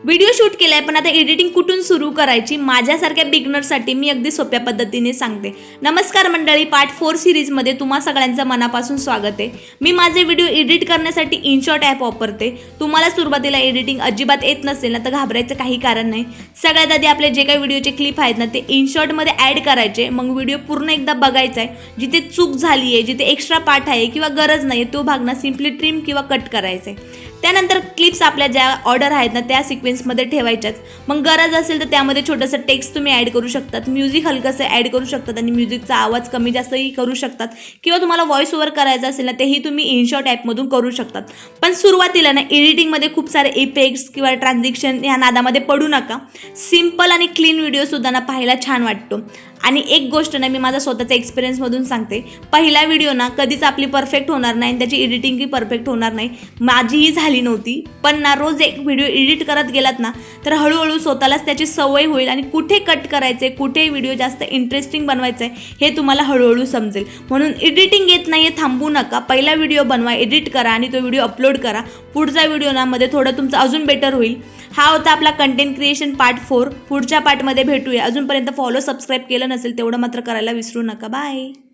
Video shoot केलाय पण आता एडिटिंग कुठून सुरू करायची माझ्यासारख्या बिगनरसाठी मी अगदी सोप्या पद्धतीने सांगते। नमस्कार मंडळी, पार्ट 4 सीरीजमध्ये तुम्हा सगळ्यांचं मनापासून स्वागत आहे। मी माझे व्हिडिओ एडिट करण्यासाठी इनशॉट ॲप वापरते। तुम्हाला सुरुवातीला एडिटिंग अजिबात येत नसेल ना तर घाबरायचं काही कारण नाही। सगळ्यात आधी आपले जे काही व्हिडिओचे क्लिप आहेत ना ते इनशॉटमध्ये ॲड करायचे, मग व्हिडिओ पूर्ण एकदा बघायचा आहे। जिथे चूक झाली आहे, जिथे एक्स्ट्रा पार्ट आहे किंवा गरज नाही तो भाग ना सिम्पली ट्रिम किंवा कट करायचा आहे। त्यानंतर क्लिप्स आपल्या ज्या ऑर्डर आहेत ना त्या सिक्वेन्समध्ये ठेवायच्यात। मग गरज असेल तर त्यामध्ये छोटंसं टेक्स्ट तुम्ही ॲड करू शकतात, म्युझिक हलकंसं ॲड करू शकतात आणि म्युझिकचा आवाज कमी जास्तही करू शकतात किंवा तुम्हाला व्हॉइस ओव्हर करायचं असेल ना तेही तुम्ही इनशॉट ॲपमधून करू शकतात। पण सुरुवातीला ना एडिटिंगमध्ये खूप सारे इफेक्ट्स किंवा ट्रान्झॅक्शन ह्या नादामध्ये पडू नका। सिम्पल आणि क्लीन व्हिडिओसुद्धा ना पाहायला छान वाटतो। आणि एक गोष्ट ना मी माझा स्वतःचा एक्सपिरियन्समधून सांगते, पहिला व्हिडिओ ना कधीच आपली परफेक्ट होणार नाही आणि त्याची एडिटिंगही परफेक्ट होणार नाही। माझीही झाली नव्हती, पण ना रोज एक व्हिडिओ एडिट करत गेलात ना तर हळूहळू स्वतःलाच त्याची सवय होईल आणि कुठे कट करायचे, कुठे व्हिडिओ जास्त इंटरेस्टिंग बनवायचं आहे हे तुम्हाला हळूहळू समजेल। म्हणून एडिटिंग येत नाही आहे थांबू नका, पहिला व्हिडिओ बनवा, एडिट करा आणि तो व्हिडिओ अपलोड करा। पुढचा व्हिडिओ ना मध्ये थोडं तुमचं अजून बेटर होईल। हा होता आपला कंटेंट क्रिएशन पार्ट 4। पुढच्या पार्टमध्ये भेटूया। अजूनपर्यंत फॉलो सबस्क्राईब केलं नसेल तेवढं मात्र करायला विसरू नका। बाय।